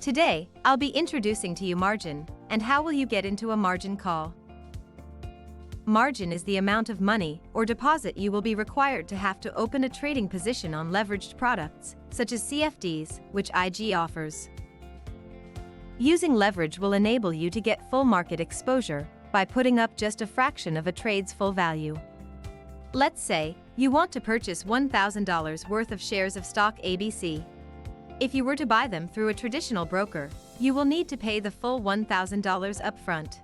Today, I'll be introducing to you margin, and how will you get into a margin call. Margin is the amount of money or deposit you will be required to have to open a trading position on leveraged products, such as CFDs, which IG offers. Using leverage will enable you to get full market exposure by putting up just a fraction of a trade's full value. Let's say you want to purchase $1,000 worth of shares of stock ABC. If you were to buy them through a traditional broker, you will need to pay the full $1,000 upfront.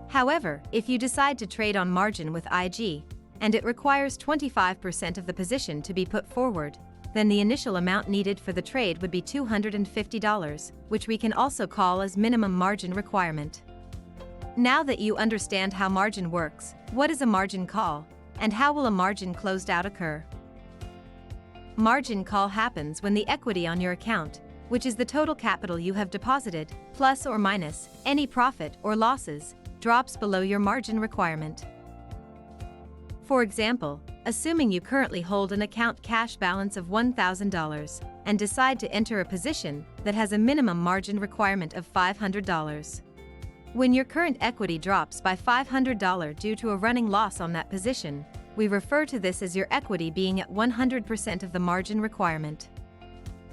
However, if you decide to trade on margin with IG, and it requires 25% of the position to be put forward, then the initial amount needed for the trade would be $250, which we can also call as minimum margin requirement. Now that you understand how margin works, what is a margin call, and how will a margin closed out occur? Margin call happens when the equity on your account, which is the total capital you have deposited, plus or minus any profit or losses, drops below your margin requirement. For example, assuming you currently hold an account cash balance of $1,000 and decide to enter a position that has a minimum margin requirement of $500. When your current equity drops by $500 due to a running loss on that position, we refer to this as your equity being at 100% of the margin requirement.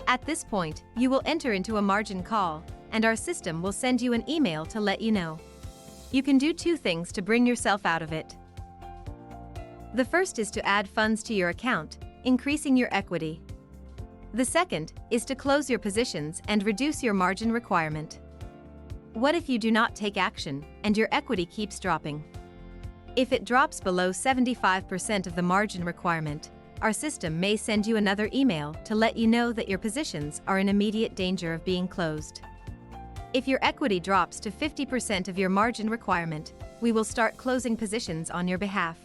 At this point, you will enter into a margin call, and our system will send you an email to let you know. You can do two things to bring yourself out of it. The first is to add funds to your account, increasing your equity. The second is to close your positions and reduce your margin requirement. What if you do not take action, and your equity keeps dropping? If it drops below 75% of the margin requirement, our system may send you another email to let you know that your positions are in immediate danger of being closed. If your equity drops to 50% of your margin requirement, we will start closing positions on your behalf.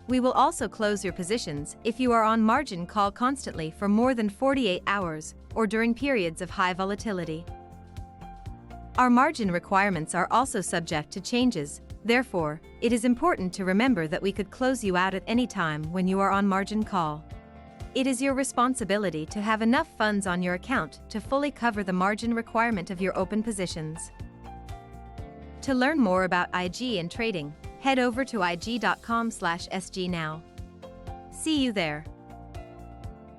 We will also close your positions if you are on margin call constantly for more than 48 hours or during periods of high volatility. Our margin requirements are also subject to changes. Therefore, it is important to remember that we could close you out at any time when you are on margin call. It is your responsibility to have enough funds on your account to fully cover the margin requirement of your open positions. To learn more about IG and trading, head over to ig.com/sg now. See you there.